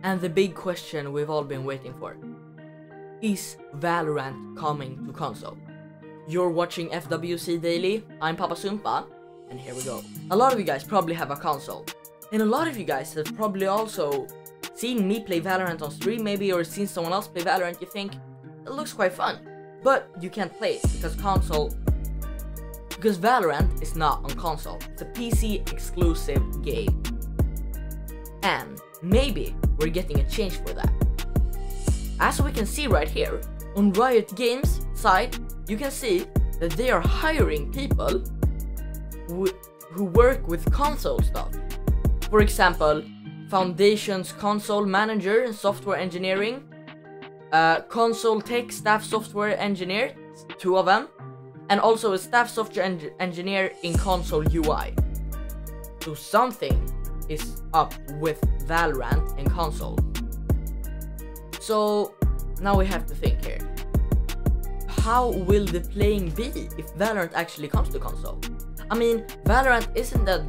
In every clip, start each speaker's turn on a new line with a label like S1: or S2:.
S1: And the big question we've all been waiting for. Is Valorant coming to console? You're watching FWC Daily, I'm Papazumpa, and here we go. A lot of you guys probably have a console. And a lot of you guys have probably also seen me play Valorant on stream maybe, or seen someone else play Valorant. You think, it looks quite fun. But you can't play it because Valorant is not on console. It's a PC exclusive game. And maybe we're getting a change for that. As we can see right here, on Riot Games side, you can see that they are hiring people who work with console stuff. For example, Foundation's console manager and software engineering, console tech staff software engineer, 2 of them, and also a staff software engineer in console UI. So something is up with Valorant and console. So now we have to think here. How will the playing be if Valorant actually comes to console? I mean, Valorant isn't that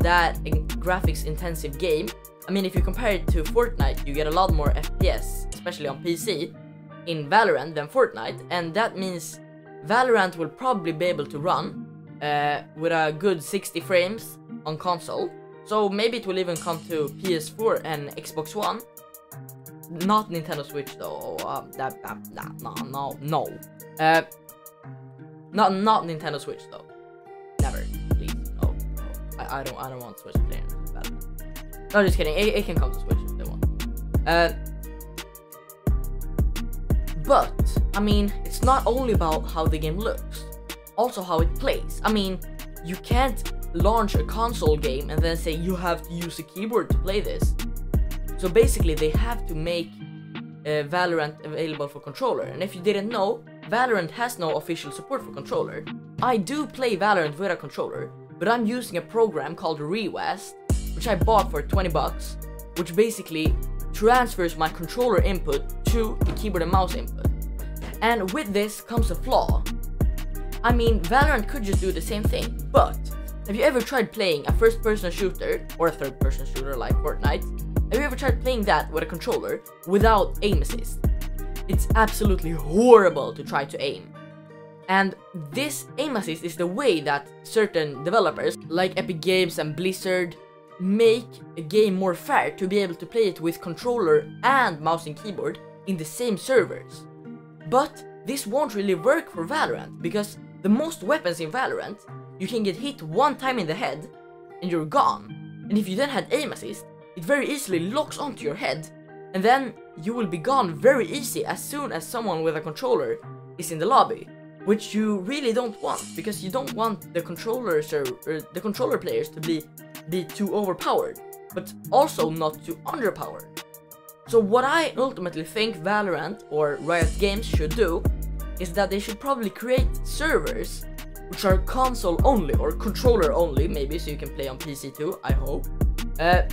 S1: graphics intensive game. I mean, if you compare it to Fortnite, you get a lot more FPS, especially on PC, in Valorant than Fortnite, and that means Valorant will probably be able to run with a good 60 frames on console. So maybe it will even come to PS4 and Xbox One. Not Nintendo Switch though. No. Not Nintendo Switch though. Never, please. No. I don't want Switch players. No, just kidding. It can come to Switch if they want. But I mean, it's not only about how the game looks, also how it plays. I mean, you can't launch a console game and then say you have to use a keyboard to play this. So basically, they have to make Valorant available for controller. And if you didn't know, Valorant has no official support for controller. I do play Valorant with a controller, but I'm using a program called Rewest, which I bought for 20 bucks, which basically transfers my controller input to the keyboard and mouse input. And with this comes a flaw. I mean, Valorant could just do the same thing, but have you ever tried playing a first-person shooter, or a third-person shooter like Fortnite? Have you ever tried playing that with a controller without aim assist? It's absolutely horrible to try to aim. And this aim assist is the way that certain developers, like Epic Games and Blizzard, make a game more fair to be able to play it with controller and mouse and keyboard in the same servers. But this won't really work for Valorant, because the most weapons in Valorant, you can get hit one time in the head and you're gone. And if you then had aim assist, it very easily locks onto your head, and then you will be gone very easy as soon as someone with a controller is in the lobby, which you really don't want, because you don't want the controller players to be too overpowered, but also not too underpowered. So what I ultimately think Valorant or Riot Games should do is that they should probably create servers which are console only or controller only, maybe, so you can play on PC too, I hope.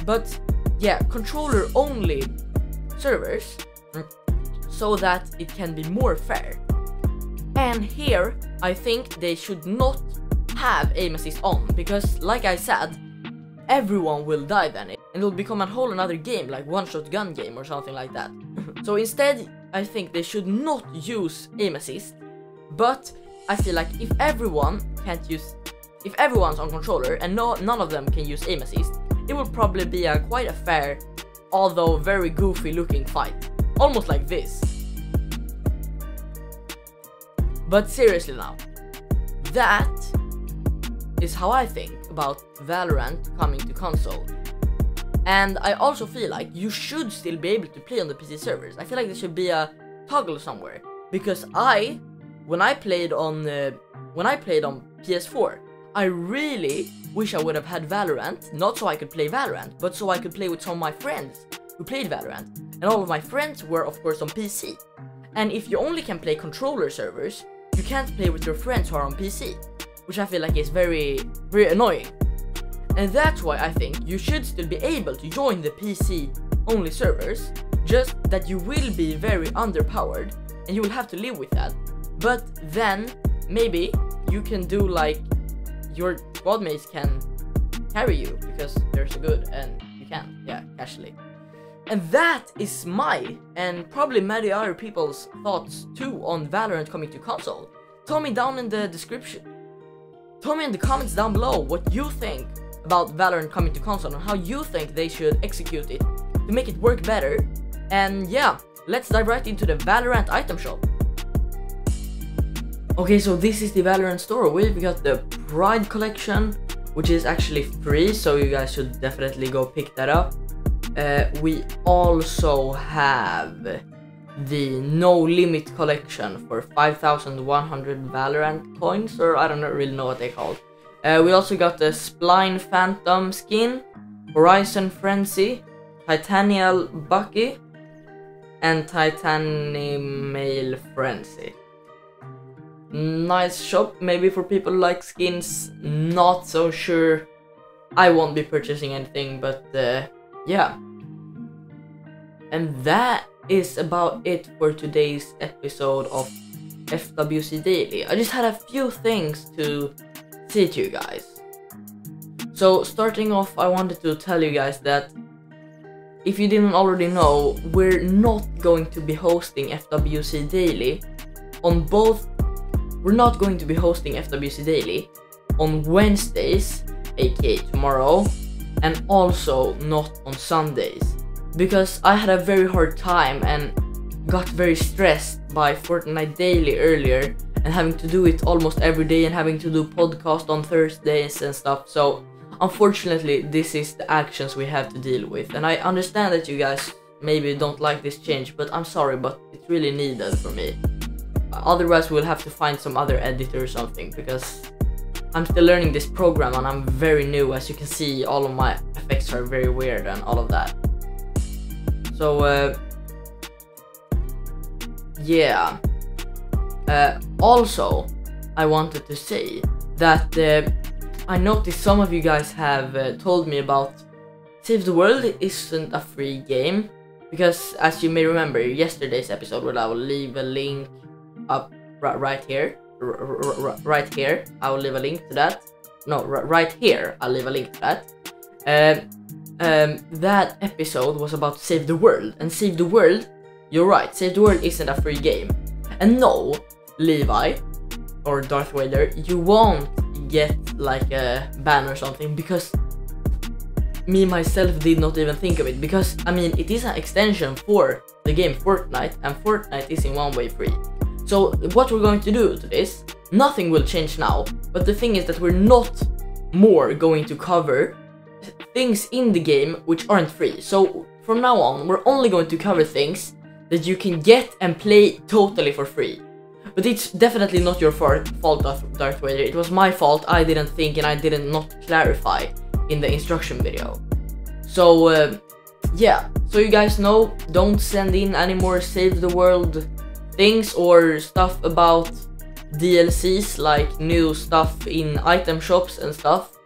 S1: But yeah, controller only servers, so that it can be more fair. And here I think they should not have aim assist on, because like I said, everyone will die then, and it'll become a whole another game, like one-shot gun game or something like that. So instead, I think they should not use aim assist, but I feel like if everyone's on controller and none of them can use aim assist, it will probably be quite a fair, although very goofy looking fight, almost like this. But seriously now, that is how I think about Valorant coming to console. And I also feel like you should still be able to play on the PC servers. I feel like there should be a toggle somewhere, because when I played on PS4, I really wish I would have had Valorant, not so I could play Valorant, but so I could play with some of my friends who played Valorant. And all of my friends were of course on PC. And if you only can play controller servers, you can't play with your friends who are on PC, which I feel like is very, very annoying. And that's why I think you should still be able to join the PC only servers, just that you will be very underpowered and you will have to live with that. But then maybe you can do like your squad mates can carry you because they're so good and you can, yeah, casually. And that is my, and probably many other people's thoughts too on Valorant coming to console. Tell me down in the description. Tell me in the comments down below what you think about Valorant coming to console and how you think they should execute it to make it work better. And yeah, let's dive right into the Valorant item shop. Okay, so this is the Valorant store. We've got the Pride collection, which is actually free, so you guys should definitely go pick that up. We also have the No Limit collection for 5,100 Valorant coins, or I don't really know what they called. We also got the Spline Phantom skin, Horizon Frenzy, Titanial Bucky, and Titanimail Frenzy. Nice shop, maybe for people who like skins. Not so sure. I won't be purchasing anything, but yeah. And that is about it for today's episode of FWC Daily. I just had a few things to say to you guys. So starting off, I wanted to tell you guys that if you didn't already know, we're not going to be hosting FWC Daily on both. We're not going to be hosting FWC Daily on Wednesdays, aka tomorrow, and also not on Sundays, because I had a very hard time and got very stressed by Fortnite Daily earlier and having to do it almost every day and having to do podcast on Thursdays and stuff. So unfortunately, this is the actions we have to deal with, and I understand that you guys maybe don't like this change, but I'm sorry, but it's really needed for me. Otherwise we'll have to find some other editor or something, because I'm still learning this program and I'm very new. As you can see, all of my effects are very weird and all of that. So yeah. Also, I wanted to say that I noticed some of you guys have told me about Save the World isn't a free game, because as you may remember yesterday's episode, where I will leave a link up right here, right here, I will leave a link to that. No, right here, I'll leave a link to that. That episode was about Save the World, and Save the World, you're right, Save the World isn't a free game. And no, Levi or Darth Vader, you won't get like a ban or something, because me myself did not even think of it, because I mean it is an extension for the game Fortnite, and Fortnite is in one way free. So what we're going to do to this, nothing will change now, but the thing is that we're not more going to cover things in the game which aren't free. So from now on, we're only going to cover things that you can get and play totally for free. But it's definitely not your fault, Darth Vader. It was my fault. I didn't think and I didn't not clarify in the instruction video. So yeah, so you guys know, don't send in any more Save the World things or stuff about DLCs, like new stuff in item shops and stuff,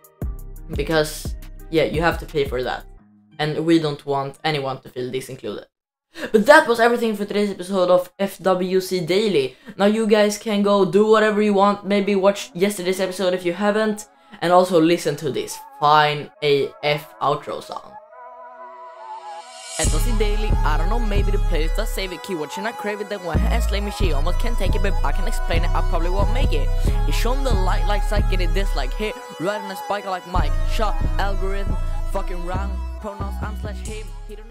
S1: because yeah, you have to pay for that, and we don't want anyone to feel this included. But that was everything for today's episode of FWC Daily. Now you guys can go do whatever you want, maybe watch yesterday's episode if you haven't, and also listen to this fine AF outro song.
S2: FWC Daily, I don't know, maybe the playlist I save it, keep watching, I crave it, then went ahead and slay me, she almost can't take it, but I can explain it, I probably won't make it. He's shown the light like psych, get it dislike, hit, riding a spike like Mike, shot, algorithm, fucking wrong, pronouns, I'm/him, he don't